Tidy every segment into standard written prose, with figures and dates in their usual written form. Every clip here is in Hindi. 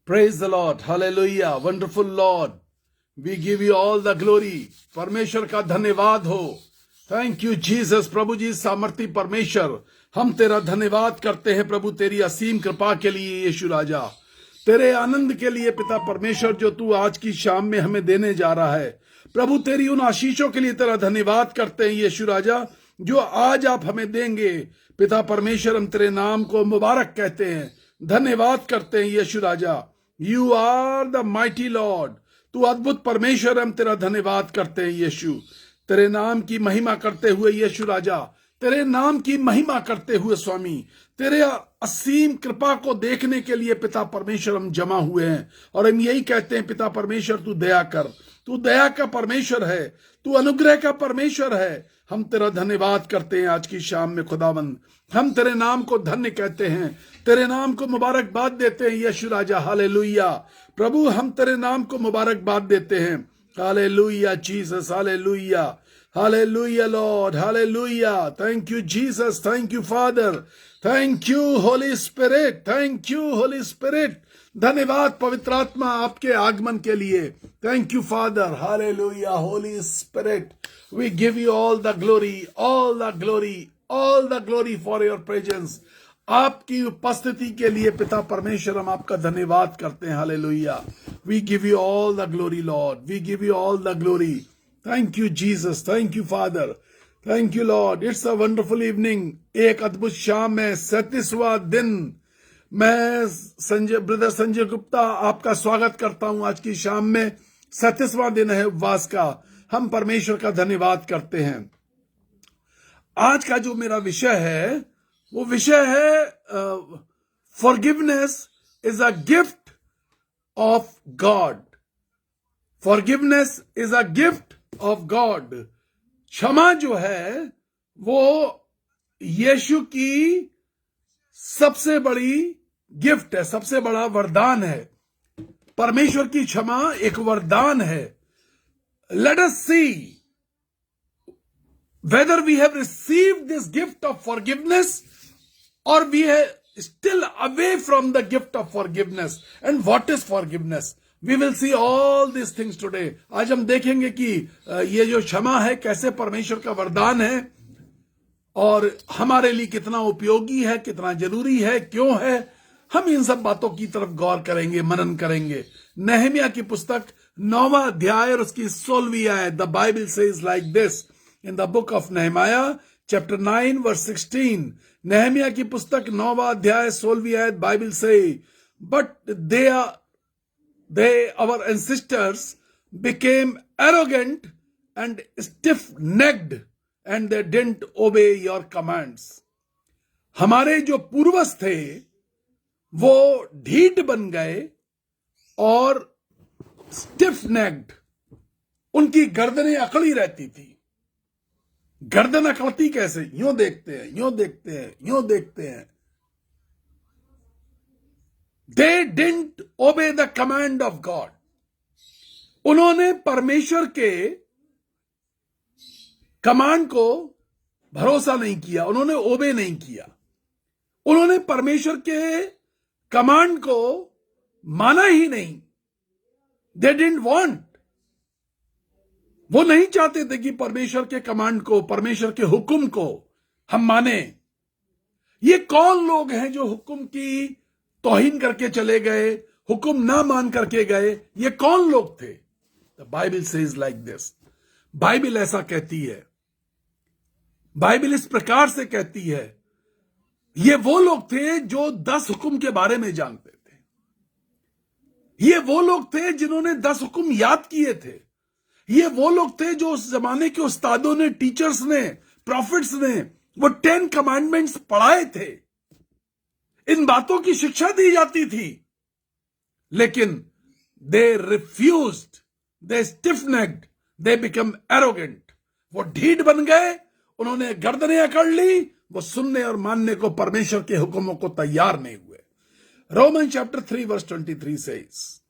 Praise the Lord. Hallelujah. Wonderful Lord. We give you all the glory. परमेश्वर का धन्यवाद हो. Thank you Jesus. प्रभु जी सामर्थी परमेश्वर, हम तेरा धन्यवाद करते हैं प्रभु, तेरी असीम कृपा के लिए यीशु राजा, तेरे आनंद के लिए पिता परमेश्वर, जो तू आज की शाम में हमें देने जा रहा है प्रभु, तेरी उन आशीषों के लिए तेरा धन्यवाद करते हैं यीशु राजा, जो आज आप हमें देंगे पिता परमेश्वर. हम तेरे नाम को मुबारक कहते हैं, धन्यवाद करते हैं यीशु राजा. You are the mighty lord. तू अद्भुत परमेश्वर. हम तेरा धन्यवाद करते हैं यीशु, तेरे नाम की महिमा करते हुए यीशु राजा, तेरे नाम की महिमा करते हुए स्वामी, तेरे असीम कृपा को देखने के लिए पिता परमेश्वर हम जमा हुए हैं. और हम यही कहते हैं पिता परमेश्वर, तू दया कर. तू दया का परमेश्वर है, तू अनुग्रह का परमेश्वर है. हम तेरा धन्यवाद करते हैं आज की शाम में खुदावंद. हम तेरे नाम को धन्य कहते हैं, तेरे नाम को मुबारकबाद देते हैं यीशु राजा. हालेलुया प्रभु, हम तेरे नाम को मुबारकबाद देते हैं. Hallelujah Jesus. Hallelujah. Hallelujah Lord. Hallelujah. Thank you Jesus. Thank you Father. Thank you Holy Spirit. Thank you Holy Spirit. धन्यवाद पवित्र आत्मा आपके आगमन के लिए. Thank you Father. Hallelujah. Holy Spirit, we give you all the glory, all the glory, all the glory for your presence. आपकी उपस्थिति के लिए पिता परमेश्वर हम आपका धन्यवाद करते हैं. Hallelujah. We give you all the glory Lord. We give you all the glory. Thank you Jesus. Thank you Father. Thank you Lord. It's a wonderful evening. एक अद्भुत शाम है, 37वां दिन. मैं ब्रदर संजय गुप्ता आपका स्वागत करता हूं आज की शाम में. 37वां दिन है उपवास का. हम परमेश्वर का धन्यवाद करते हैं. आज का जो मेरा विषय है वो विषय है forgiveness is a gift of God. Forgiveness is a gift of God. क्षमा जो है वो यीशु की सबसे बड़ी गिफ्ट है, सबसे बड़ा वरदान है. परमेश्वर की क्षमा एक वरदान है. Let us see whether we have received this gift of forgiveness or we are still away from the gift of forgiveness. And what is forgiveness? We will see all these things today. आज हम देखेंगे कि ये जो क्षमा है कैसे परमेश्वर का वरदान है और हमारे लिए कितना उपयोगी है, कितना जरूरी है, क्यों है. हम इन सब बातों की तरफ गौर करेंगे, मनन करेंगे. नहमिया की पुस्तक 9वां अध्याय और उसकी 16वीं आयत. The Bible says like this in the book of Nehemiah chapter 9 verse 16. Nehemiah की पुस्तक 9वां अध्याय 16वीं आयत. बाइबल से, but they our ancestors became arrogant and stiff-necked and they didn't obey your commands. हमारे जो पूर्वज थे वो ढीठ बन गए और stiff-necked, उनकी गर्दनें अकड़ी रहती थी. गर्दन अकड़ती कैसे? यूं देखते हैं, यूं देखते हैं, यूं देखते हैं. They didn't obey the command of God. उन्होंने परमेश्वर के कमांड को भरोसा नहीं किया, उन्होंने ओबे नहीं किया, उन्होंने परमेश्वर के कमांड को माना ही नहीं. They didn't want. वो नहीं चाहते थे कि परमेश्वर के कमांड को, परमेश्वर के हुक्म को हम माने. ये कौन लोग हैं जो हुक्म की तौहीन करके चले गए, हुक्म ना मान करके गए? ये कौन लोग थे? The Bible says like this. Bible ऐसा कहती है, बाइबल इस प्रकार से कहती है. ये वो लोग थे जो 10 हुक्म के बारे में जानते थे. ये वो लोग थे जिन्होंने 10 हुक्म याद किए थे. ये वो लोग थे जो उस जमाने के उस्तादों ने, टीचर्स ने, प्रॉफिट्स ने वो 10 कमांडमेंट्स पढ़ाए थे. इन बातों की शिक्षा दी जाती थी, लेकिन they refused, they stiff necked, they become arrogant. वो ढीठ बन गए, उन्होंने गर्दनें अकड़ ली, वो सुनने और मानने को, परमेश्वर के हुक्मों को तैयार नहीं हुए. रोमन चैप्टर 3 वर्स 23 सेज,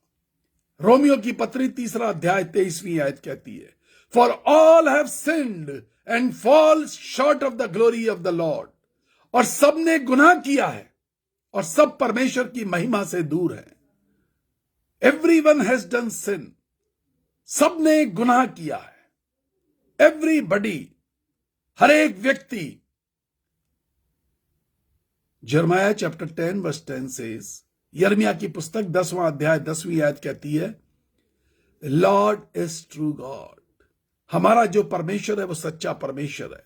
रोमियो की पत्री 3रा अध्याय 23वीं आयत कहती है, for all have sinned and fall short of the glory of the lord. और सब ने गुनाह किया है और सब परमेश्वर की महिमा से दूर है. एवरीवन हैज डन सिन, सबने गुनाह किया है। एवरीबडी, हर एक व्यक्ति। जर्माया चैप्टर 10 वर्स 10 सेज, यिर्मयाह की पुस्तक 10वां अध्याय 10वीं आयत कहती है, लॉर्ड इज ट्रू गॉड, हमारा जो परमेश्वर है वो सच्चा परमेश्वर है।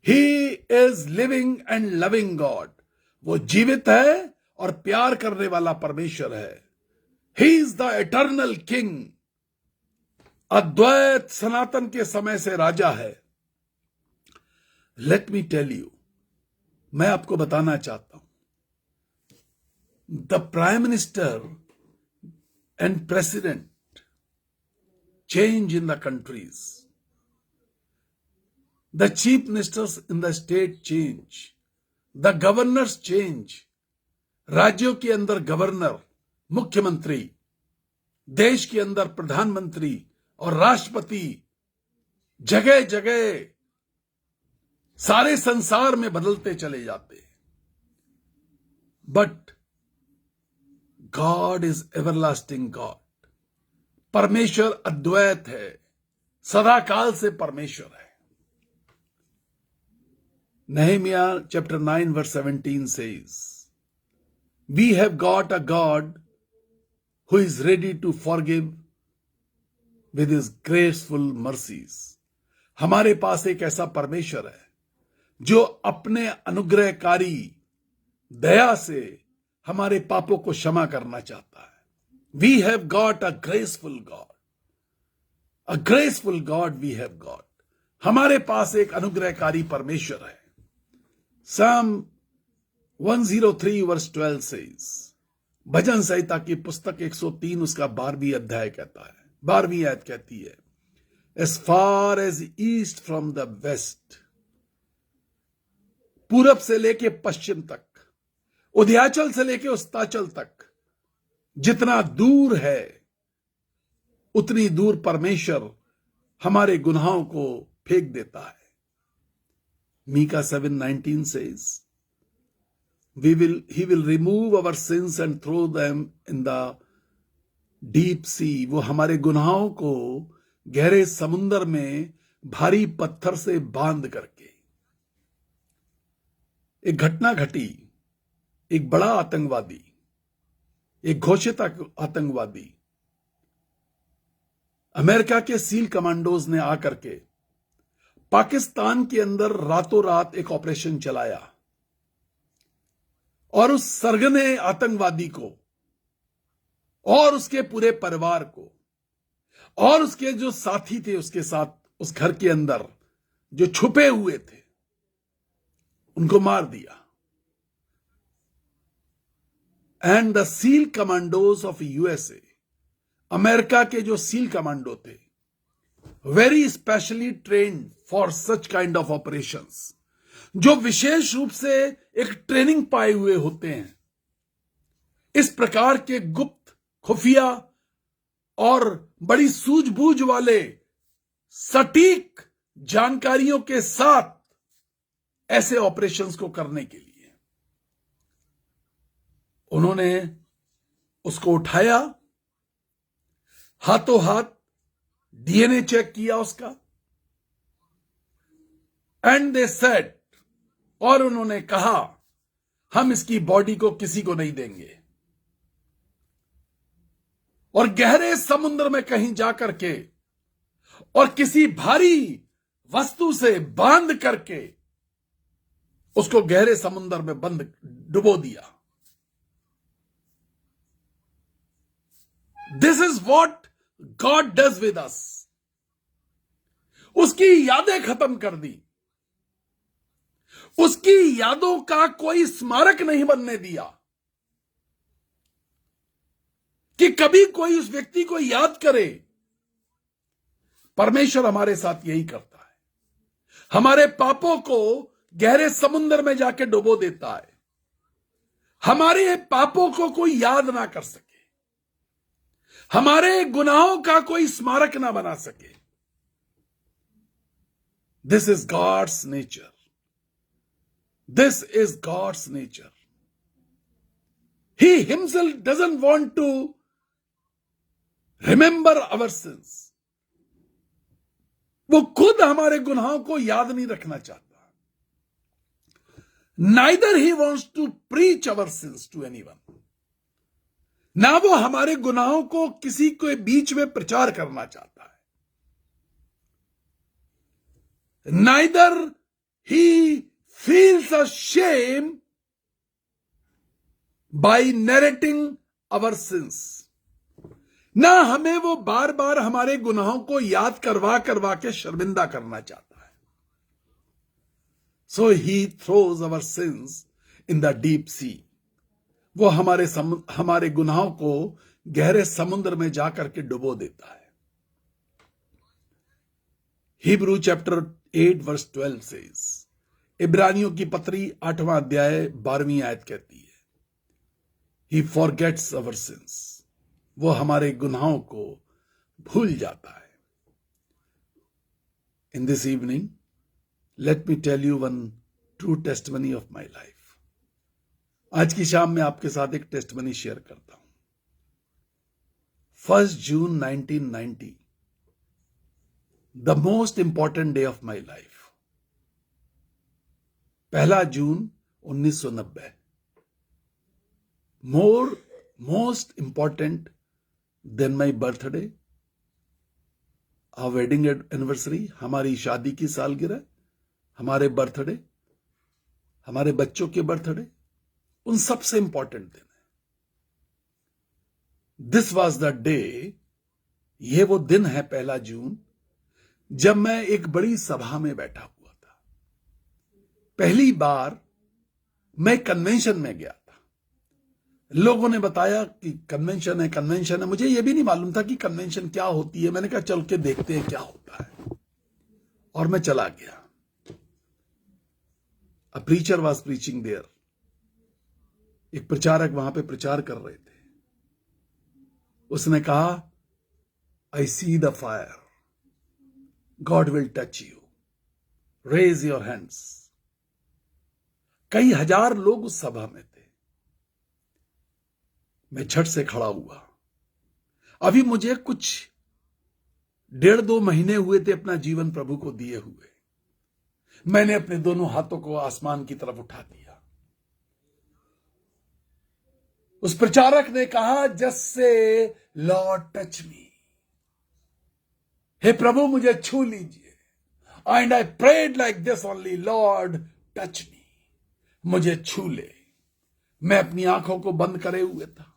He is living and loving God, वो जीवित है और प्यार करने वाला परमेश्वर है। He is the eternal king, अद्वैत सनातन के समय से राजा है। लेट मी टेल यू, मैं आपको बताना चाहता हूं, the prime minister and president change in the countries, the chief ministers in the state change, the governors change, राज्यों के अंदर गवर्नर, मुख्यमंत्री, देश के अंदर प्रधानमंत्री और राष्ट्रपति जगह जगह सारे संसार में बदलते चले जाते हैं, but God is everlasting God, परमेश्वर अद्वैत है, सदाकाल से परमेश्वर है। Nehemiah chapter 9 verse 17 says, we have got a God who is ready to forgive with his graceful mercies. हमारे पास एक ऐसा परमेश्वर है जो अपने अनुग्रहकारी दया से हमारे पापों को क्षमा करना चाहता है। We have got a graceful God. A graceful God we have got. हमारे पास एक अनुग्रहकारी परमेश्वर है। Psalm 103 verse 12 says, भजन संहिता की पुस्तक 103 उसका 12वीं अध्याय कहता है, 12वीं आयत कहती है, as far as east from the west, पूरब से लेके पश्चिम तक, उदयाचल से लेके अस्ताचल तक, जितना दूर है उतनी दूर परमेश्वर हमारे गुनाहों को फेंक देता है। Mika 7:19 says, he will remove our sins and throw them in the deep sea. वो हमारे गुनाहों को गहरे समुद्र में भारी पत्थर से बांध करके। एक घटना घटी, एक बड़ा आतंकवादी, एक घोषित आतंकवादी, अमेरिका के सील कमांडोज ने आकर के पाकिस्तान के अंदर रातों रात एक ऑपरेशन चलाया और उस सरगने आतंकवादी को और उसके पूरे परिवार को और उसके जो साथी थे उसके साथ उस घर के अंदर जो छुपे हुए थे उनको मार दिया। And the seal commandos of USA, America के जो सील कमांडो थे, very specially trained for such kind of operations, जो विशेष रूप से एक ट्रेनिंग पाए हुए होते हैं इस प्रकार के गुप्त, खुफिया और बड़ी सूझबूझ वाले सटीक जानकारियों के साथ ऐसे ऑपरेशंस को करने के लिए उन्होंने उसको उठाया, हाथों हाथ डीएनए चेक किया उसका, एंड दे सेड, और उन्होंने कहा हम इसकी बॉडी को किसी को नहीं देंगे, और गहरे समुद्र में कहीं जाकर के और किसी भारी वस्तु से बांध करके उसको गहरे समुद्र में बंद डुबो दिया। This is what God does with us. उसकी यादें खत्म कर दी, उसकी यादों का कोई स्मारक नहीं बनने दिया कि कभी कोई उस व्यक्ति को याद करे। परमेश्वर हमारे साथ यही करता है, हमारे पापों को गहरे समुद्र में जाके डुबो देता है, हमारे पापों को कोई याद ना कर सके, हमारे गुनाहों का कोई स्मारक ना बना सके। This is God's nature, this is God's nature. He himself doesn't want to remember our sins. वो खुद हमारे गुनाहों को याद नहीं रखना चाहता। Neither he wants to preach our sins to anyone. ना वो हमारे गुनाहों को किसी के बीच में प्रचार करना चाहता है। Neither he feels a shame by narrating our sins. ना हमें वो बार बार हमारे गुनाहों को याद करवा करवा के शर्मिंदा करना चाहता है। So he throws our sins in the deep sea. वो हमारे गुनाहों को गहरे समुद्र में जाकर के डुबो देता है। हिब्रू चैप्टर 8 वर्स 12 सेज, इब्रानियों की पत्री 8वां अध्याय 12वीं आयत कहती है, ही फॉरगेट्स अवर सिंस। वो हमारे गुनाहों को भूल जाता है। In this evening let me tell you one true testimony of my life. आज की शाम में आपके साथ एक टेस्टिमनी शेयर करता हूं। 1 June 1990, the most important day of my life. 1 June 1990, most important than my birthday, our wedding anniversary, हमारी शादी की सालगिरह, हमारे बर्थडे, हमारे बच्चों के बर्थडे, उन सबसे इंपॉर्टेंट दिन है। दिस वॉज द डे, ये वो दिन है 1 जून, जब मैं एक बड़ी सभा में बैठा हुआ था। पहली बार मैं कन्वेंशन में गया था। लोगों ने बताया कि कन्वेंशन है। मुझे यह भी नहीं मालूम था कि कन्वेंशन क्या होती है। मैंने कहा चल के देखते हैं क्या होता है, और मैं चला गया। A preacher was preaching there. एक प्रचारक वहां पे प्रचार कर रहे थे। उसने कहा, I see the fire, God will touch you, raise your hands. कई हजार लोग उस सभा में थे। मैं झट से खड़ा हुआ। अभी मुझे कुछ 1.5-2 महीने हुए थे अपना जीवन प्रभु को दिए हुए। मैंने अपने दोनों हाथों को आसमान की तरफ उठा दिया। उस प्रचारक ने कहा, जस्ट से लॉर्ड टच मी, हे प्रभु मुझे छू लीजिए। And I prayed like this only, Lord touch me, मुझे छू ले। मैं अपनी आंखों को बंद करे हुए था।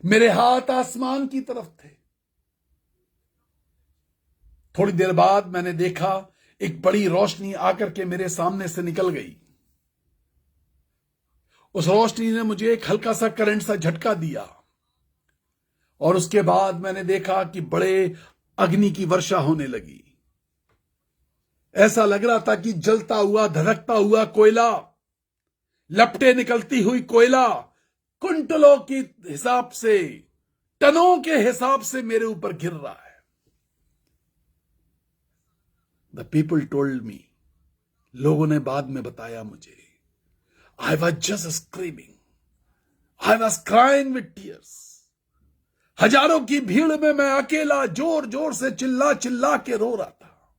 मेरे हाथ आसमान की तरफ थे। थोड़ी देर बाद मैंने देखा एक बड़ी रोशनी आकर के मेरे सामने से निकल गई। उस रोशनी ने मुझे एक हल्का सा करंट सा झटका दिया, और उसके बाद मैंने देखा कि बड़े अग्नि की वर्षा होने लगी। ऐसा लग रहा था कि जलता हुआ, धधकता हुआ कोयला, लपटे निकलती हुई कोयला कुंटलों के हिसाब से, टनों के हिसाब से मेरे ऊपर गिर रहा है। द पीपल टोल्ड मी, लोगों ने बाद में बताया मुझे, I was just screaming, I was crying with tears. हजारों की भीड़ में मैं अकेला जोर जोर से चिल्ला चिल्ला के रो रहा था।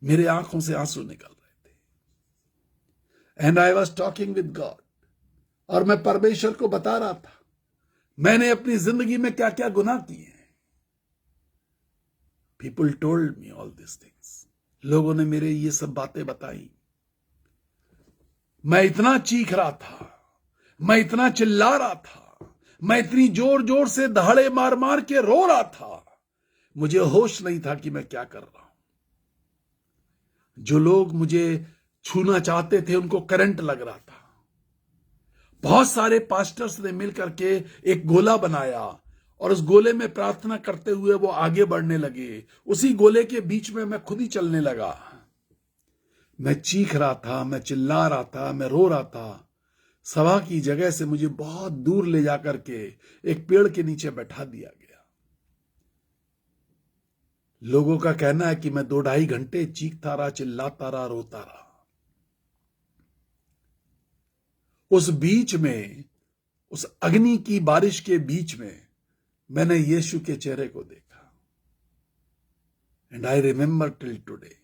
मेरे आंखों से आंसू निकल रहे थे। And I was talking with God, और मैं परमेश्वर को बता रहा था मैंने अपनी जिंदगी में क्या क्या गुनाह किए हैं। People told me all this things. लोगों ने मेरे ये सब बातें बताई। मैं इतना चीख रहा था, मैं इतना चिल्ला रहा था, मैं इतनी जोर जोर से दहाड़े मार मार के रो रहा था, मुझे होश नहीं था कि मैं क्या कर रहा हूं। जो लोग मुझे छूना चाहते थे उनको करंट लग रहा था। बहुत सारे पास्टर्स ने मिलकर के एक गोला बनाया, और उस गोले में प्रार्थना करते हुए वो आगे बढ़ने लगे। उसी गोले के बीच में मैं खुद ही चलने लगा। मैं चीख रहा था, मैं चिल्ला रहा था, मैं रो रहा था। सभा की जगह से मुझे बहुत दूर ले जाकर के एक पेड़ के नीचे बैठा दिया गया। लोगों का कहना है कि मैं 2-2.5 घंटे चीखता रहा, चिल्लाता रहा, रोता रहा। उस बीच में, उस अग्नि की बारिश के बीच में मैंने यीशु के चेहरे को देखा। And I remember till today,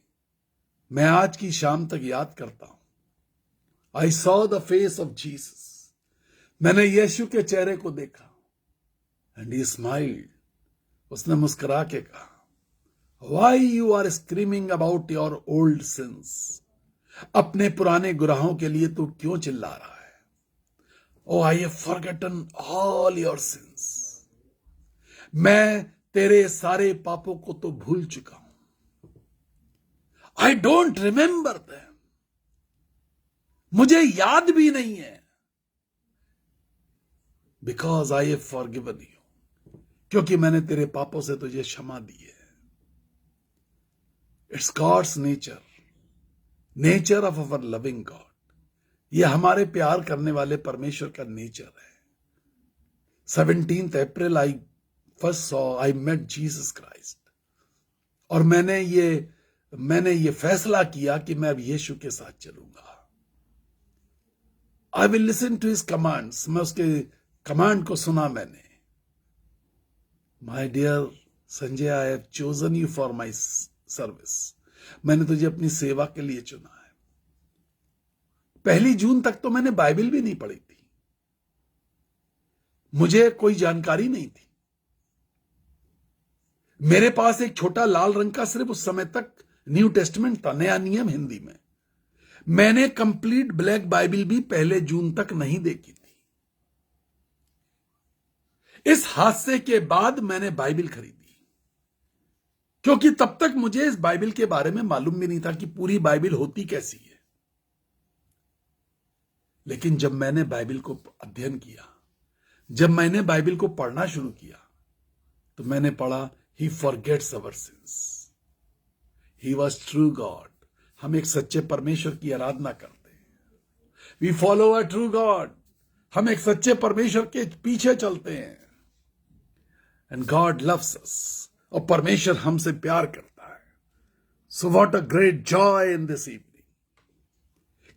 मैं आज की शाम तक याद करता हूं। I saw the face of Jesus, मैंने यीशु के चेहरे को देखा। एंड ही स्माइल्ड, उसने मुस्कुरा के कहा, why you are screaming about your old sins, अपने पुराने गुनाहों के लिए तू क्यों चिल्ला रहा है? Oh I have forgotten all your sins, मैं तेरे सारे पापों को तो भूल चुका हूं। आई डोंट रिमेंबर देम, मुझे याद भी नहीं है। Because I have forgiven you, क्योंकि मैंने तेरे पापों से तुझे क्षमा दी है। It's God's nature, nature of our loving God, ये हमारे प्यार करने वाले परमेश्वर का नेचर है। 17 April I first saw, I met Jesus Christ, और मैंने ये फैसला किया कि मैं अब यीशु के साथ चलूंगा। I will listen to his commands, मैं उसके कमांड को सुना मैंने। My dear Sanjay, I have chosen you for my service, मैंने तुझे अपनी सेवा के लिए चुना है। 1 जून तक तो मैंने बाइबल भी नहीं पढ़ी थी, मुझे कोई जानकारी नहीं थी। मेरे पास एक छोटा लाल रंग का सिर्फ उस समय तक न्यू टेस्टमेंट था, नया नियम हिंदी में। मैंने कंप्लीट ब्लैक बाइबल भी 1 जून तक नहीं देखी थी। इस हादसे के बाद मैंने बाइबल खरीदी, क्योंकि तब तक मुझे इस बाइबल के बारे में मालूम भी नहीं था कि पूरी बाइबल होती कैसी है। लेकिन जब मैंने बाइबल को अध्ययन किया, जब मैंने बाइबल को पढ़ना शुरू किया, तो मैंने पढ़ा, he forgets our sins, he was true God. हम एक सच्चे परमेश्वर की आराधना करते हैं। We follow a true God, हम एक सच्चे परमेश्वर के पीछे चलते हैं। एंड गॉड लव्स अस, और परमेश्वर हमसे प्यार करता है। So what a great joy in this evening,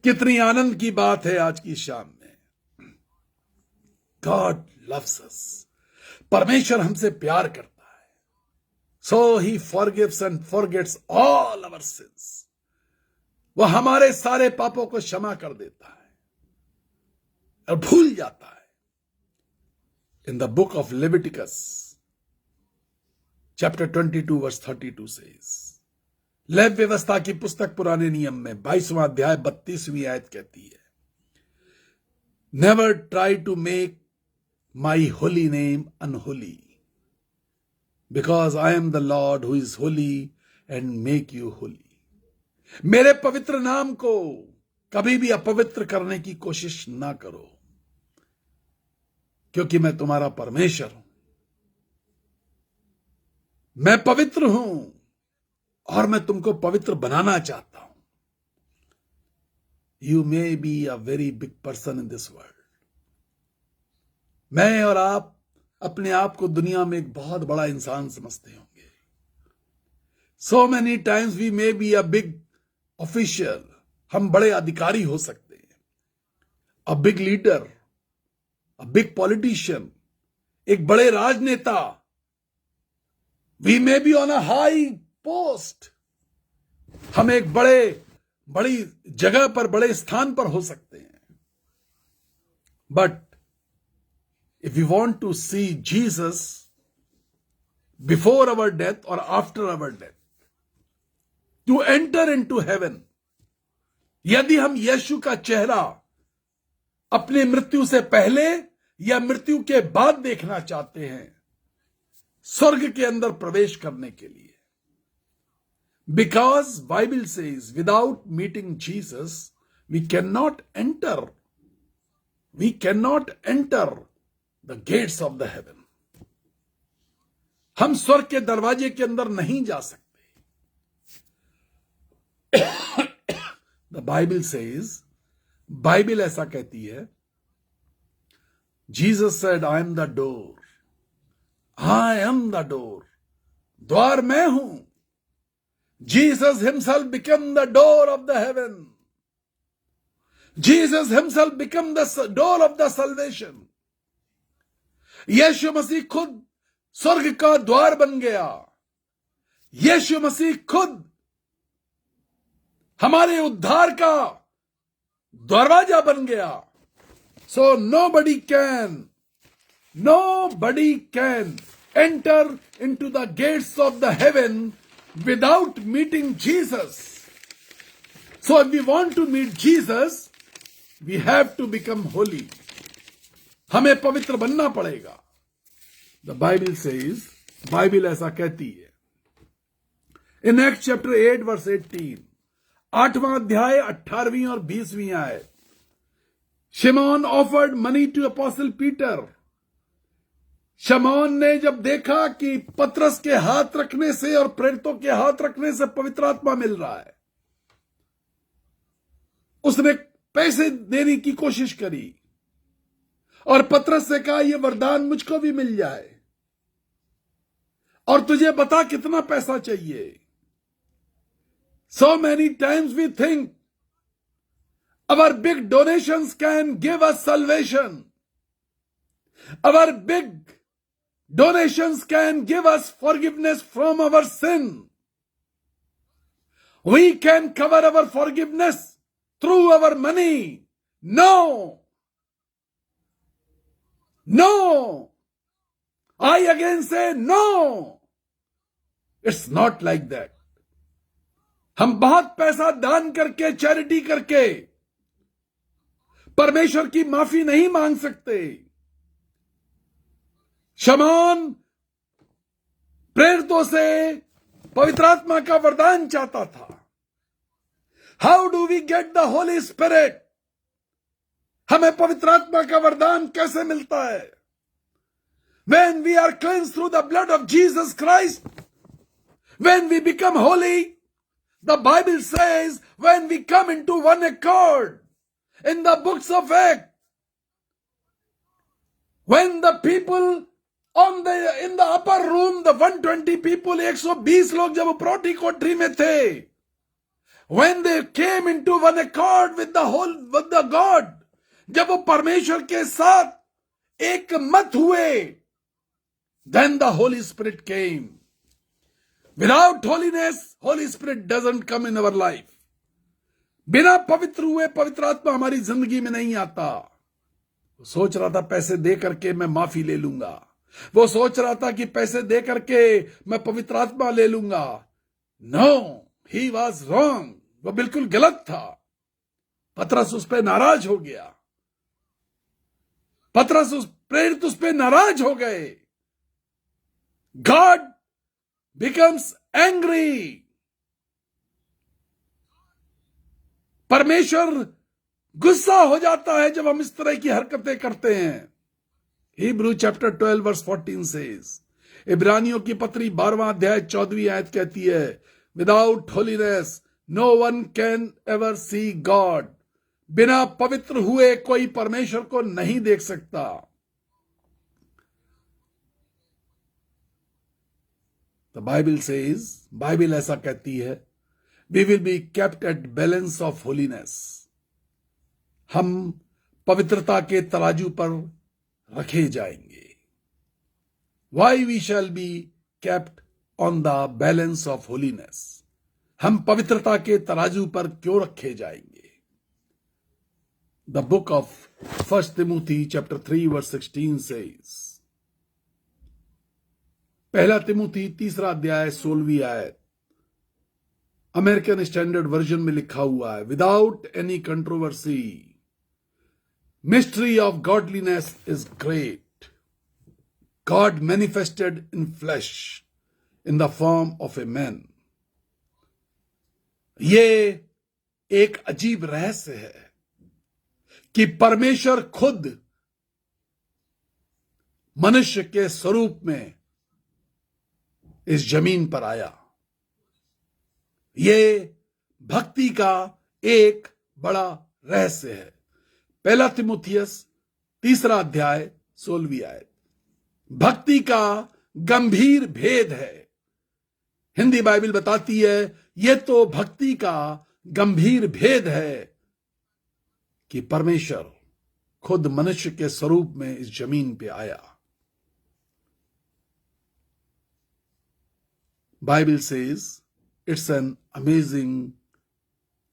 कितनी आनंद की बात है आज की शाम में। गॉड लव्स अस, परमेश्वर हमसे प्यार करता है। So he forgives and forgets all our sins, वह हमारे सारे पापों को क्षमा कर देता है और भूल जाता है। In the book of Leviticus chapter 22 verse 32 says, लेव व्यवस्था की पुस्तक पुराने नियम में 22वां अध्याय 32वीं आयत कहती है, never try to make my holy name unholy, because I am the Lord who is holy and make you holy. मेरे पवित्र नाम को कभी भी अपवित्र करने की कोशिश ना करो, क्योंकि मैं तुम्हारा परमेश्वर हूं। मैं पवित्र हूं और मैं तुमको पवित्र बनाना चाहता हूं। You may be a very big person in this world, मैं और आप अपने आप को दुनिया में एक बहुत बड़ा इंसान समझते होंगे। So many times we may be a big official, हम बड़े अधिकारी हो सकते हैं, a big leader, a big politician, एक बड़े राजनेता। We may be on a high post, हम एक बड़ी जगह पर, बड़े स्थान पर हो सकते हैं। But if you want to see Jesus before our death और after our death, to enter in to heaven, यदि हम यीशु का चेहरा अपनी मृत्यु से पहले या मृत्यु के बाद देखना चाहते हैं, स्वर्ग के अंदर प्रवेश करने के लिए, because Bible says without meeting Jesus we can not enter the gates of the heaven. हम स्वर्ग के दरवाजे के अंदर नहीं जा सकते। द बाइबल सेज, बाइबल ऐसा कहती है, Jesus said I am the door, I am the door, द्वार मैं हूं। Jesus himself become the door of the heaven, Jesus himself become the door of the salvation. Yeshu Masih खुद स्वर्ग का द्वार बन गया। यीशु मसीह खुद हमारे उद्धार का दरवाजा बन गया। सो nobody can enter into the gates of the heaven without meeting Jesus. So if we want to meet Jesus, we have to become holy. हमें पवित्र बनना पड़ेगा। The Bible says, बाइबल ऐसा कहती है in Acts chapter 8 verse 18, 8वां अध्याय 18वीं और 20वीं आयत, Simon offered money to apostle Peter. शमौन ने जब देखा कि पतरस के हाथ रखने से और प्रेरितों के हाथ रखने से पवित्र आत्मा मिल रहा है, उसने पैसे देने की कोशिश करी और पतरस से कहा यह वरदान मुझको भी मिल जाए और तुझे बता कितना पैसा चाहिए। So many times we think our big donations can give us salvation. Our big donations can give us forgiveness from our sin. We can cover our forgiveness through our money. No. No. I again say no. It's not like that. हम बहुत पैसा दान करके, चैरिटी करके परमेश्वर की माफी नहीं मांग सकते। शमौन प्रेरितों से पवित्र आत्मा का वरदान चाहता था। How do we get the Holy Spirit? हमें पवित्र आत्मा का वरदान कैसे मिलता है? When we are cleansed through the blood of Jesus Christ, when we become holy, the Bible says when we come into one accord in the books of Acts, when the people in the upper room, the 120 people, 120 लोग जब उपरोटी कोठरी में थे, when they came into one accord with the God, जब वो परमेश्वर के साथ एक मत हुए, then the Holy Spirit came. Without holiness, Holy Spirit doesn't come in our life. बिना पवित्र हुए पवित्र आत्मा हमारी जिंदगी में नहीं आता। वो सोच रहा था पैसे दे करके मैं माफी ले लूंगा, वो सोच रहा था कि पैसे दे करके मैं पवित्र आत्मा ले लूंगा। No, he was wrong. वो बिल्कुल गलत था। पतरस उस पर नाराज हो गया। प्रेरित उस पर नाराज हो गए। God becomes angry. परमेश्वर गुस्सा हो जाता है जब हम इस तरह की हरकतें करते हैं। Hebrew chapter 12 verse 14 says, इब्रानियों की पत्री 12वां अध्याय 14वीं आयत कहती है, without holiness no one can ever see God. बिना पवित्र हुए कोई परमेश्वर को नहीं देख सकता। The Bible says, बाइबल ऐसा कहती है, we will be kept at balance of holiness. हम पवित्रता के तराजू पर रखे जाएंगे। Why we shall be kept on the balance of holiness? हम पवित्रता के तराजू पर क्यों रखे जाएंगे? The book of 1 Timothy chapter 3 verse 16 says, पहला तिमुथी 3 अध्याय 16वीं आयत, अमेरिकन स्टैंडर्ड वर्जन में लिखा हुआ है, without any controversy, mystery of godliness is great, God manifested in flash in the form of a man. ये एक अजीब रहस्य है कि परमेश्वर खुद मनुष्य के स्वरूप में इस जमीन पर आया। ये भक्ति का एक बड़ा रहस्य है। पहला तिमुथियस 3 अध्याय 16वीं आयत, भक्ति का गंभीर भेद है। हिंदी बाइबल बताती है यह तो भक्ति का गंभीर भेद है कि परमेश्वर खुद मनुष्य के स्वरूप में इस जमीन पे आया। Bible says it's an amazing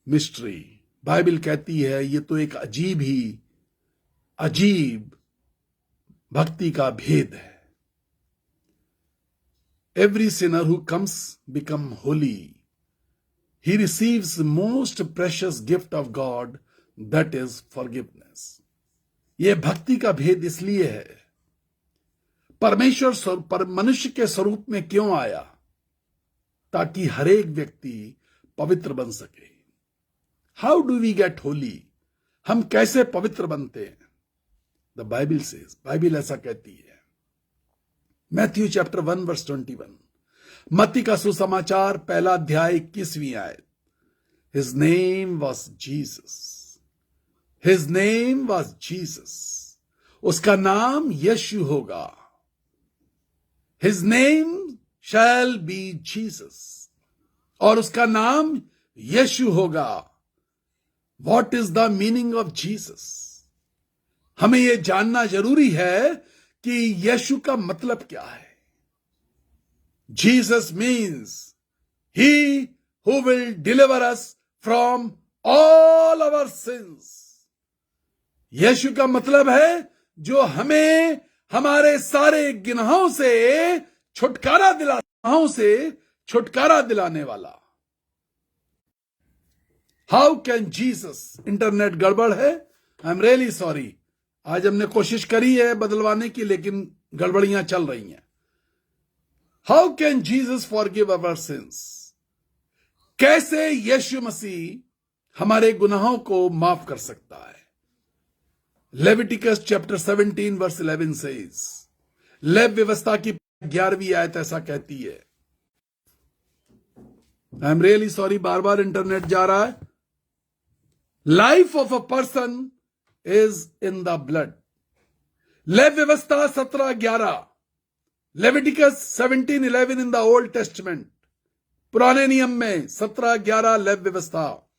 mystery. Bible कहती है ये तो एक अजीब भक्ति का भेद है। Every Sinner who comes become Holi, he receives the most precious gift of God, that is forgiveness। यह भक्ति का भेद इसलिए है, परमेश्वर मनुष्य के स्वरूप में क्यों आया? ताकि हर एक व्यक्ति पवित्र बन सके। How do we get holy? हम कैसे पवित्र बनते हैं? द बाइबल सेज, बाइबल ऐसा कहती है, मैथ्यू चैप्टर 1 वर्स 21, मत्ती का सुसमाचार पहला अध्याय 21वीं आयत। His name was Jesus। His name was Jesus। उसका नाम यीशु होगा। His name shall be Jesus। और उसका नाम यीशु होगा। What is the meaning of Jesus? हमें यह जानना जरूरी है कि यीशु का मतलब क्या है। Jesus means he who will deliver us from all our sins। यीशु का मतलब है जो हमें हमारे सारे गुनाहों से छुटकारा दिलाने वाला। हाउ कैन जीसस, इंटरनेट गड़बड़ है, आई एम रियली सॉरी। आज हमने कोशिश करी है बदलवाने की, लेकिन गड़बड़ियां चल रही हैं। How can Jesus forgive our since? कैसे यीशु मसीह हमारे गुनाहों को माफ कर सकता है? लेविटिकस चैप्टर 17 वर्स 11 सेज, लेव व्यवस्था की 11वीं आयत ऐसा कहती है। I am really sorry, bar bar internet जा रहा है। Life of a person is in the blood. लेव व्यवस्था 17:11, Leviticus 17:11 in the old testament, पुराने नियम में 17:11 लेव व्यवस्था।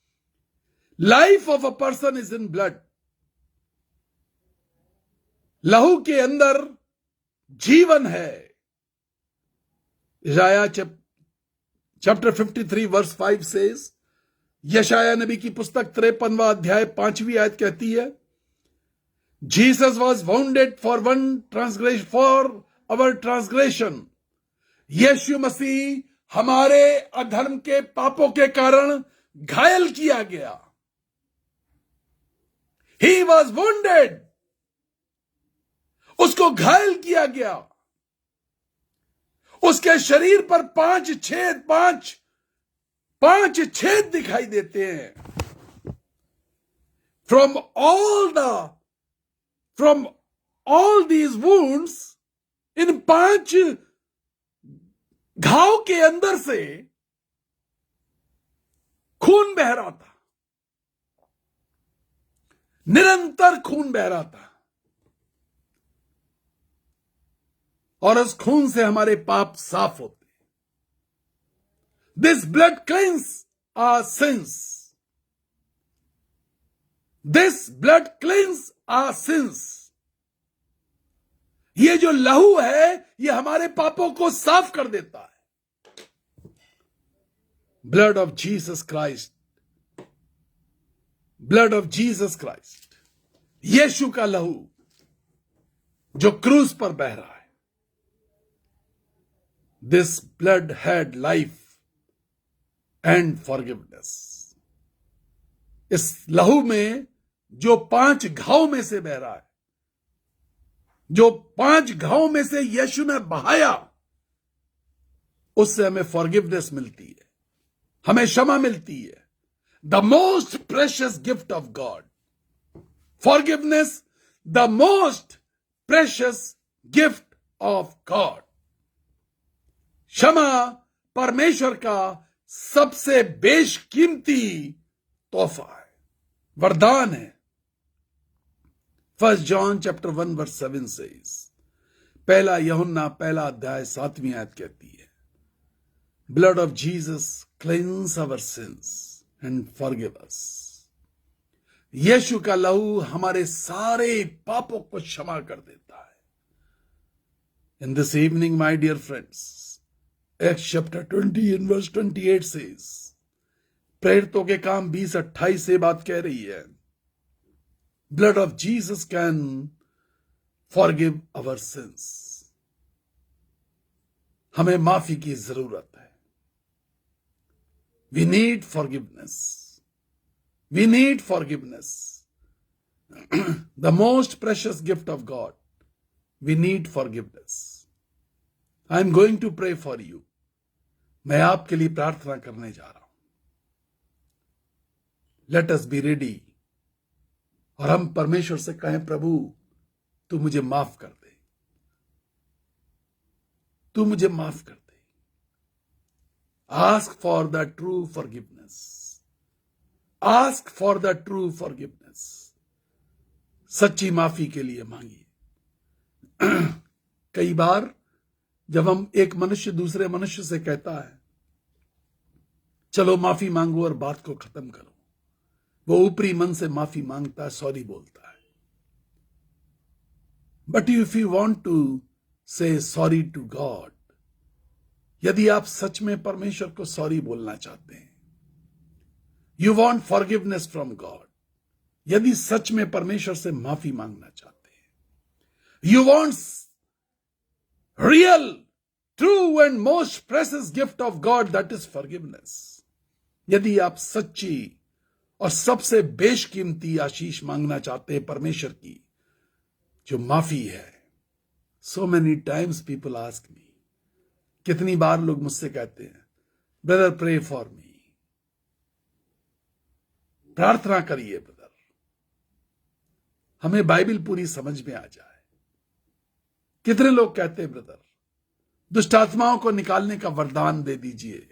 Life of a person is in blood. लहू के अंदर जीवन है। यशाया चैप्टर 53 वर्स 5 सेज, यशाया नबी की पुस्तक 53वां अध्याय 5वीं आयत कहती है, Jesus was wounded for our transgression. Yeshu Masih हमारे अधर्म के पापों के कारण घायल किया गया। ही वॉज वाउंडेड, उसको घायल किया गया। उसके शरीर पर 5 छेद दिखाई देते हैं। फ्रॉम ऑल दीज वुंड्स, इन 5 घाव के अंदर से खून बह रहा था, निरंतर खून बह रहा था, और उस खून से हमारे पाप साफ होते। This blood cleanse our sins. This blood cleanse our sins. ये जो लहू है ये हमारे पापों को साफ कर देता है। Blood of Jesus Christ, blood of Jesus Christ, Yeshu का लहू जो क्रूस पर बह रहा है। This blood had life and forgiveness. इस लहू में जो 5 घाव में से बह रहा है, जो 5 घाव में से यीशु ने बहाया, उससे हमें फॉरगिवनेस मिलती है, हमें क्षमा मिलती है। The most precious gift of God, forgiveness the most precious gift of God. क्षमा परमेश्वर का सबसे बेशकीमती तोहफा है, वरदान है। 1 जॉन चैप्टर 1 वर्स 7 सेज, पहला यूहन्ना पहला अध्याय 7वीं आयत कहती है, blood of Jesus cleanses our sins and forgive us. Yeshu का लहू हमारे सारे पापों को क्षमा कर देता है। In this evening my dear friends, Acts chapter 20 and verse 28 says, प्रेरितों के काम 20:28 से बात कह रही है, blood of Jesus can forgive our sins. हमें माफी की जरूरत है। We need forgiveness, we need forgiveness. The most precious gift of God, we need forgiveness. I am going to pray for you. मैं आपके लिए प्रार्थना करने जा रहा हूं। लेट अस बी रेडी, और हम परमेश्वर से कहें, प्रभु तू मुझे माफ कर दे, तू मुझे माफ कर दे। Ask for the true forgiveness, ask for the true forgiveness. सच्ची माफी के लिए मांगिए। कई बार जब हम एक मनुष्य दूसरे मनुष्य से कहता है चलो माफी मांगो और बात को खत्म करो, वो ऊपरी मन से माफी मांगता है, सॉरी बोलता है। But if you want to say sorry to God, यदि आप सच में परमेश्वर को सॉरी बोलना चाहते हैं, you want forgiveness from God, यदि सच में परमेश्वर से माफी मांगना चाहते हैं, you want real true and most precious gift of God, that is forgiveness. यदि आप सच्ची और सबसे बेशकीमती आशीष मांगना चाहते हैं परमेश्वर की, जो माफी है। सो many times people ask me, कितनी बार लोग मुझसे कहते हैं, ब्रदर प्रे फॉर मी, प्रार्थना करिए ब्रदर। हमें बाइबल पूरी समझ में आ जाए। कितने लोग कहते हैं, ब्रदर दुष्ट आत्माओं को निकालने का वरदान दे दीजिए,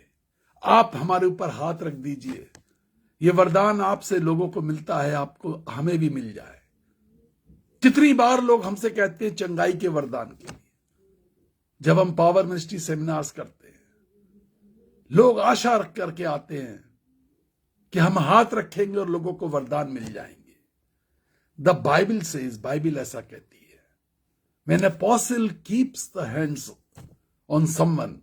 आप हमारे ऊपर हाथ रख दीजिए, ये वरदान आपसे लोगों को मिलता है, आपको हमें भी मिल जाए। कितनी बार लोग हमसे कहते हैं चंगाई के वरदान के लिए। जब हम पावर मिनिस्ट्री सेमिनार्स करते हैं, लोग आशा रख करके आते हैं कि हम हाथ रखेंगे और लोगों को वरदान मिल जाएंगे। द बाइबल सेज, बाइबल ऐसा कहती है, when an apostle keeps the hands on someone,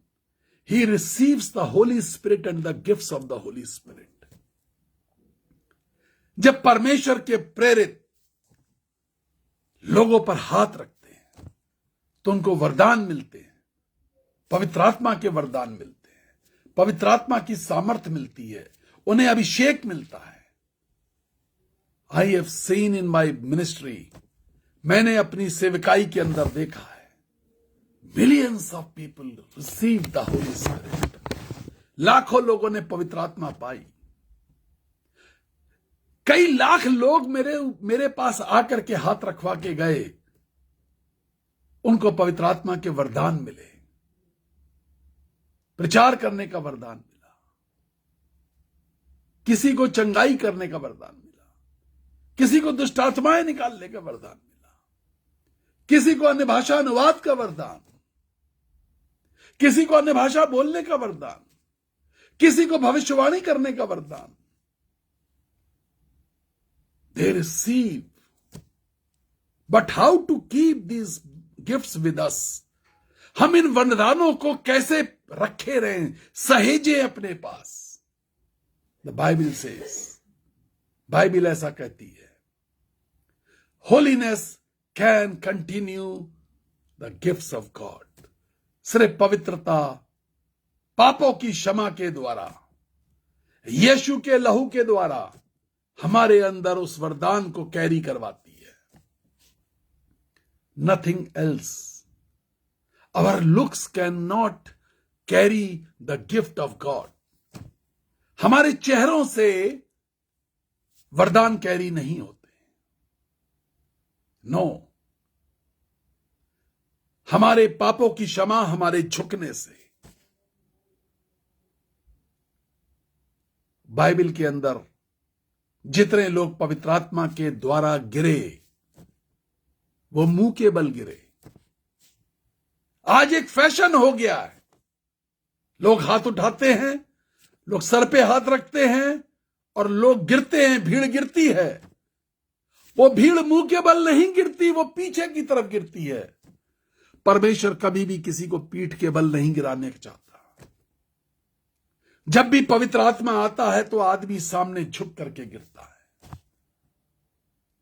he receives the Holy Spirit and the gifts of the Holy Spirit. जब परमेश्वर के प्रेरित लोगों पर हाथ रखते हैं तो उनको वरदान मिलते हैं, पवित्र आत्मा के वरदान मिलते हैं, पवित्र आत्मा की सामर्थ मिलती है, उन्हें अभिषेक मिलता है। I have seen in my ministry, मैंने अपनी सेवकाई के अंदर देखा है, millions of people receive the Holy spirit. लाखों लोगों ने पवित्र आत्मा पाई। कई लाख लोग मेरे पास आकर के हाथ रखवा के गए, उनको पवित्र आत्मा के वरदान मिले, प्रचार करने का वरदान मिला, किसी को चंगाई करने का वरदान मिला, किसी को दुष्ट आत्माएं निकालने का वरदान मिला, किसी को अन्य भाषा अनुवाद का वरदान, किसी को अन्य भाषा बोलने का वरदान, किसी को भविष्यवाणी करने का वरदान। They receive. But how to keep these gifts with us? हम इन वरदानों को कैसे रखे रहें, सहेजे अपने पास? The Bible says, बाइबल ऐसा कहती है, holiness can continue the gifts of God. सिर्फ पवित्रता पापों की क्षमा के द्वारा, यीशु के लहू के द्वारा हमारे अंदर उस वरदान को कैरी करवाती है। Nothing else. Our looks can not carry the gift of God. हमारे चेहरों से वरदान कैरी नहीं होते। नो, हमारे पापों की क्षमा हमारे झुकने से। बाइबल के अंदर जितने लोग पवित्र आत्मा के द्वारा गिरे, वो मुंह के बल गिरे। आज एक फैशन हो गया है, लोग हाथ उठाते हैं, लोग सर पे हाथ रखते हैं और लोग गिरते हैं, भीड़ गिरती है। वो भीड़ मुंह के बल नहीं गिरती, वो पीछे की तरफ गिरती है। परमेश्वर कभी भी किसी को पीठ के बल नहीं गिराने चाहता। जब भी पवित्र आत्मा आता है तो आदमी सामने झुक करके गिरता है।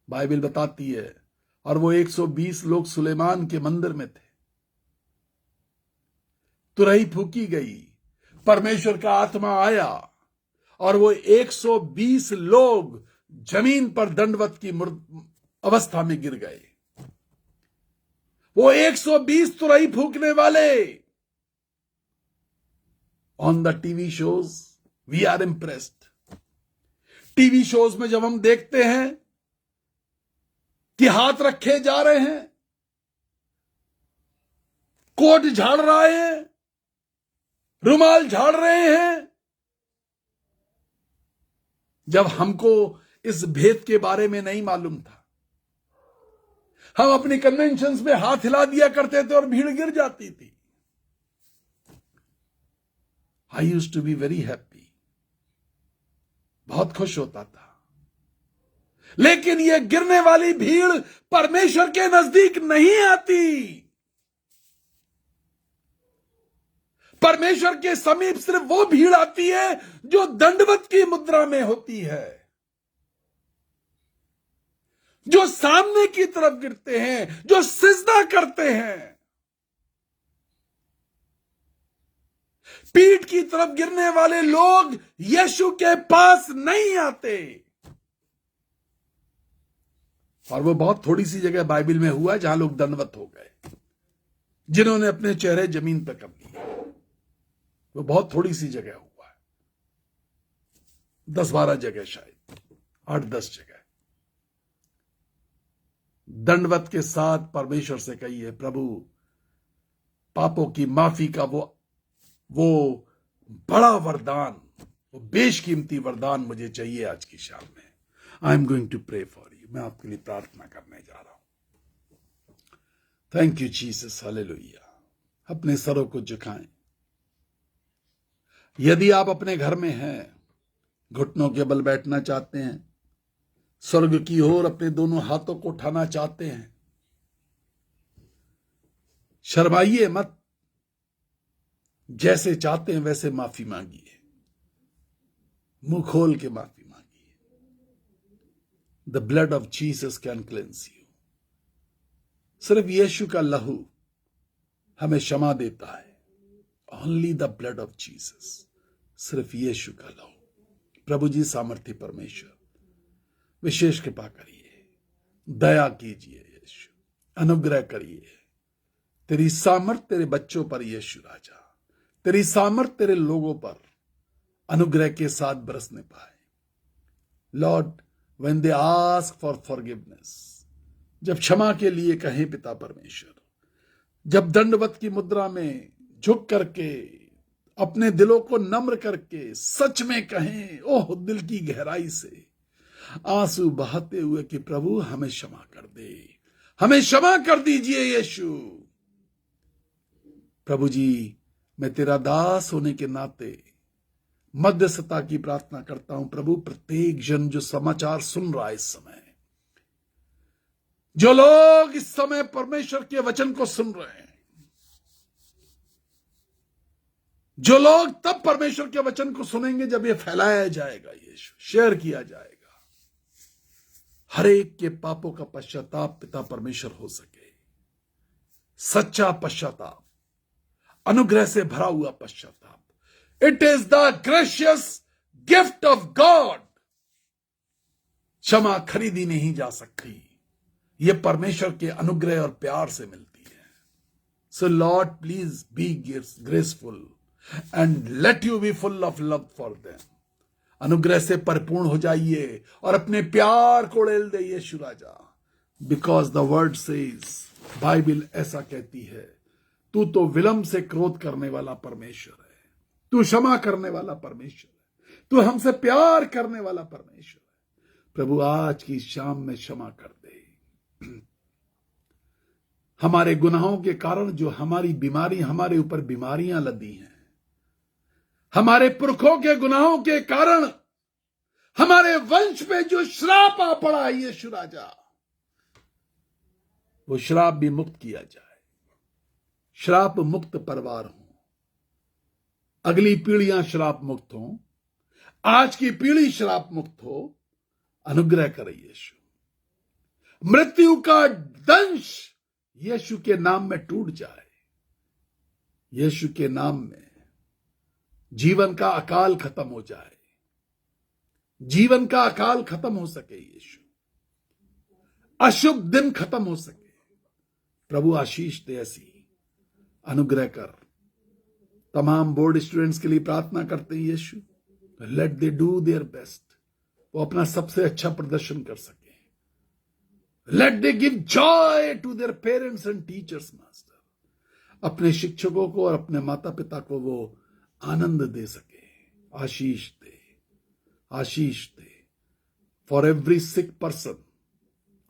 बाइबल बताती है, और वो 120 लोग सुलेमान के मंदिर में थे। तुरही फूकी गई, परमेश्वर का आत्मा आया और वो 120 लोग जमीन पर दंडवत की अवस्था में गिर गए। वो 120 तुरही फूकने वाले on the TV shows we are impressed. TV shows में जब हम देखते हैं कि हाथ रखे जा रहे हैं, कोट झाड़ रहे हैं, रुमाल झाड़ रहे हैं, जब हमको इस भेद के बारे में नहीं मालूम था, हम अपनी कन्वेंशंस में हाथ हिला दिया करते थे और भीड़ गिर जाती थी। I used to be very happy, बहुत खुश होता था। लेकिन यह गिरने वाली भीड़ परमेश्वर के नजदीक नहीं आती। परमेश्वर के समीप सिर्फ वो भीड़ आती है जो दंडवत की मुद्रा में होती है, जो सामने की तरफ गिरते हैं, जो सिजदा करते हैं। पीठ की तरफ गिरने वाले लोग यीशु के पास नहीं आते। और वो बहुत थोड़ी सी जगह बाइबल में हुआ जहां लोग दंडवत हो गए, जिन्होंने अपने चेहरे जमीन पर कर दिए। वो बहुत थोड़ी सी जगह हुआ है, 10-12 जगह, शायद 8-10 जगह। दंडवत के साथ परमेश्वर से कहिए, प्रभु पापों की माफी का वो बड़ा वरदान, वो बेशकीमती वरदान मुझे चाहिए आज की शाम में। I am going to pray for you. मैं आपके लिए प्रार्थना करने जा रहा हूं। Thank you Jesus, hallelujah. अपने सरों को झुकाएं। यदि आप अपने घर में हैं, घुटनों के बल बैठना चाहते हैं, स्वर्ग की ओर अपने दोनों हाथों को उठाना चाहते हैं, शर्माइए मत। जैसे चाहते हैं वैसे माफी मांगिए, मुंह खोल के माफी मांगिए। The blood of Jesus can cleanse you. सिर्फ यीशु का लहू हमें क्षमा देता है। Only the blood of Jesus, सिर्फ यीशु का लहू। प्रभु जी सामर्थी परमेश्वर, विशेष कृपा करिए, दया कीजिए यीशु, अनुग्रह करिए। तेरी सामर्थ तेरे बच्चों पर यीशु राजा, तेरी सामर्थ तेरे लोगों पर अनुग्रह के साथ बरसने पाए। Lord, when they ask for forgiveness, जब क्षमा के लिए कहें पिता परमेश्वर, जब दंडवत की मुद्रा में झुक करके अपने दिलों को नम्र करके सच में कहें, ओह दिल की गहराई से आंसू बहाते हुए कि प्रभु हमें क्षमा कर दे, हमें क्षमा कर दीजिए यीशु। प्रभु जी, मैं तेरा दास होने के नाते मध्यस्थता की प्रार्थना करता हूं। प्रभु, प्रत्येक जन जो समाचार सुन रहा है इस समय, जो लोग इस समय परमेश्वर के वचन को सुन रहे हैं, जो लोग तब परमेश्वर के वचन को सुनेंगे जब यह फैलाया जाएगा, यीशु शेयर किया जाएगा, हर एक के पापों का पश्चाताप पिता परमेश्वर हो सके। सच्चा पश्चाताप, अनुग्रह से भरा हुआ पश्चाताप। It is the gracious gift of God. क्षमा खरीदी नहीं जा सकती, यह परमेश्वर के अनुग्रह और प्यार से मिलती है। So lord, please be graceful and let you be full of love for them. अनुग्रह से परिपूर्ण हो जाइए और अपने प्यार को उड़ेल दे यीशु राजा। Because the word says, Bible ऐसा कहती है, तू तो विलंब से क्रोध करने वाला परमेश्वर है, तू क्षमा करने वाला परमेश्वर है, तू हमसे प्यार करने वाला परमेश्वर है। प्रभु, आज की शाम में क्षमा कर दे। हमारे गुनाहों के कारण जो हमारे ऊपर बीमारियां लदी हैं, हमारे पुरखों के गुनाहों के कारण हमारे वंश पे जो श्राप आ पड़ा है यीशु राजा, वो श्राप भी मुक्त किया जाए। श्राप मुक्त परिवार हो, अगली पीढ़ियां श्राप मुक्त हो, आज की पीढ़ी श्राप मुक्त हो, अनुग्रह करे यीशु। मृत्यु का दंश यीशु के नाम में टूट जाए। यीशु के नाम में जीवन का अकाल खत्म हो जाए, जीवन का अकाल खत्म हो सके यीशु, अशुभ दिन खत्म हो सके। प्रभु आशीष दे, ऐसी अनुग्रह कर। तमाम बोर्ड स्टूडेंट्स के लिए प्रार्थना करते हैं Yeshu, let they do their best, वो अपना सबसे अच्छा प्रदर्शन कर सके। Let they give joy to their parents and teachers master, अपने शिक्षकों को और अपने माता पिता को वो आनंद दे सके। आशीष दे, आशीष दे। For every sick person,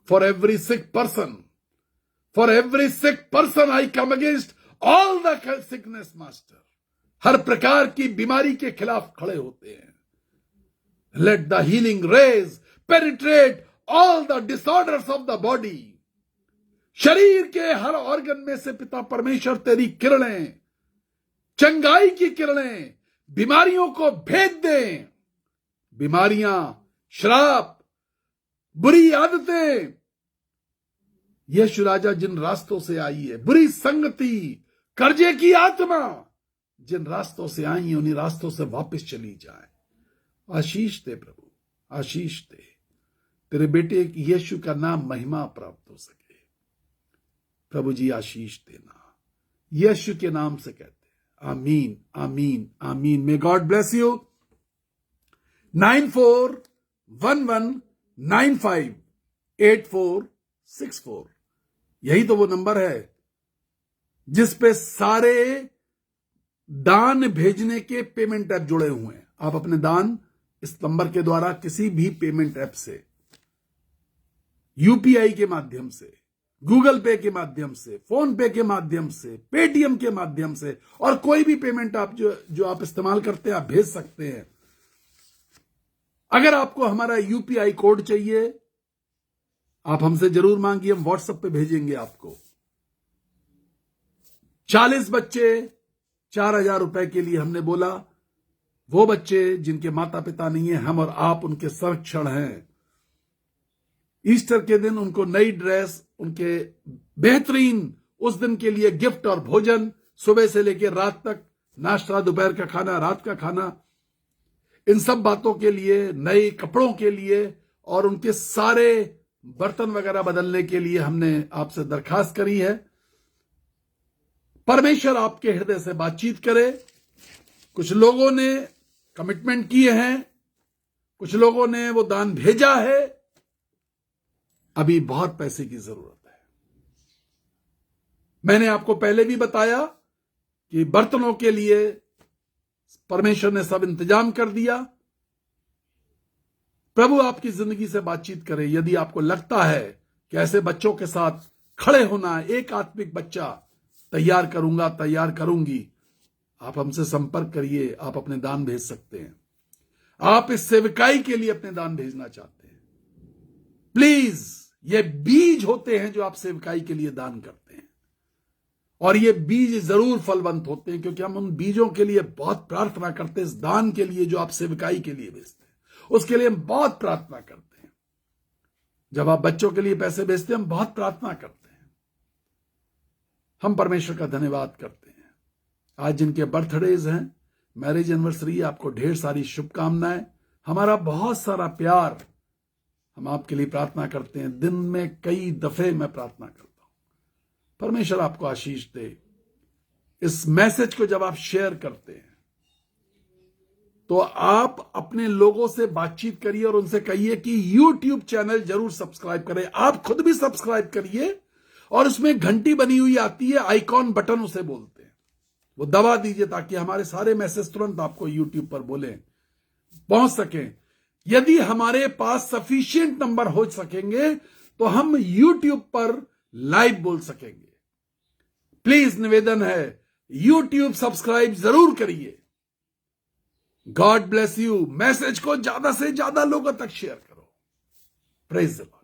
for every sick person, for every sick person I come against all the sickness master. हर प्रकार की बीमारी के खिलाफ खड़े होते हैं। Let the healing rays penetrate all the disorders of the body. शरीर के हर ऑर्गन में से पिता परमेश्वर तेरी किरणें, चंगाई की किरणें बीमारियों को भेद दें। बीमारियां, श्राप, बुरी आदतें, यीशु राजा जिन रास्तों से आई है, बुरी संगति, कर्जे की आत्मा जिन रास्तों से आई है, उन्हीं रास्तों से वापस चली जाए। आशीष दे प्रभु, आशीष दे। तेरे बेटे यीशु का नाम महिमा प्राप्त हो सके। प्रभु जी आशीष देना, यीशु के नाम से कहते हैं, आमीन, आमीन, आमीन। May God bless you. 9411958464, यही तो वो नंबर है जिस पे सारे दान भेजने के पेमेंट ऐप जुड़े हुए हैं। आप अपने दान इस नंबर के द्वारा किसी भी पेमेंट ऐप से, यूपीआई के माध्यम से, गूगल पे के माध्यम से, फोन पे के माध्यम से, पेटीएम के माध्यम से, और कोई भी पेमेंट आप जो आप इस्तेमाल करते हैं, आप भेज सकते हैं। अगर आपको हमारा यूपीआई कोड चाहिए, आप हमसे जरूर मांगिए, हम व्हाट्सएप पे भेजेंगे आपको। 40 बच्चे 4000 रुपए के लिए हमने बोला, वो बच्चे जिनके माता पिता नहीं है, हम और आप उनके संरक्षण हैं। ईस्टर के दिन उनको नई ड्रेस, उनके बेहतरीन उस दिन के लिए गिफ्ट और भोजन, सुबह से लेकर रात तक, नाश्ता, दोपहर का खाना, रात का खाना, इन सब बातों के लिए, नए कपड़ों के लिए और उनके सारे बर्तन वगैरह बदलने के लिए हमने आपसे दरखास्त करी है। परमेश्वर आपके हृदय से बातचीत करे। कुछ लोगों ने कमिटमेंट किए हैं, कुछ लोगों ने वो दान भेजा है। अभी बहुत पैसे की जरूरत है। मैंने आपको पहले भी बताया कि बर्तनों के लिए परमेश्वर ने सब इंतजाम कर दिया। प्रभु आपकी जिंदगी से बातचीत करे। यदि आपको लगता है कि ऐसे बच्चों के साथ खड़े होना है, एक आत्मिक बच्चा तैयार करूंगा, तैयार करूंगी, आप हमसे संपर्क करिए। आप अपने दान भेज सकते हैं। आप इस सेवकाई के लिए अपने दान भेजना चाहते हैं, प्लीज, ये बीज होते हैं जो आप सेवकाई के लिए दान करते हैं, और ये बीज जरूर फलवंत होते हैं, क्योंकि हम उन बीजों के लिए बहुत प्रार्थना करते हैं। इस दान के लिए जो आप सेवकाई के लिए भेजते हैं, उसके लिए हम बहुत प्रार्थना करते हैं। जब आप बच्चों के लिए पैसे भेजते हैं, हम बहुत प्रार्थना करते हैं। हम परमेश्वर का धन्यवाद करते हैं। आज जिनके बर्थडेज हैं, मैरिज एनिवर्सरी, आपको ढेर सारी शुभकामनाएं, हमारा बहुत सारा प्यार। हम आपके लिए प्रार्थना करते हैं। दिन में कई दफे मैं प्रार्थना करता हूं। परमेश्वर आपको आशीष दे। इस मैसेज को जब आप शेयर करते हैं, तो आप अपने लोगों से बातचीत करिए और उनसे कहिए कि YouTube चैनल जरूर सब्सक्राइब करें। आप खुद भी सब्सक्राइब करिए, और उसमें घंटी बनी हुई आती है, आइकॉन बटन उसे बोलते हैं, वो दबा दीजिए, ताकि हमारे सारे मैसेज तुरंत आपको YouTube पर बोले पहुंच सकें। यदि हमारे पास सफिशिएंट नंबर हो सकेंगे, तो हम YouTube पर लाइव बोल सकेंगे। प्लीज निवेदन है, YouTube सब्सक्राइब जरूर करिए। God bless you. मैसेज को ज्यादा से ज्यादा लोगों तक शेयर करो। Praise the Lord.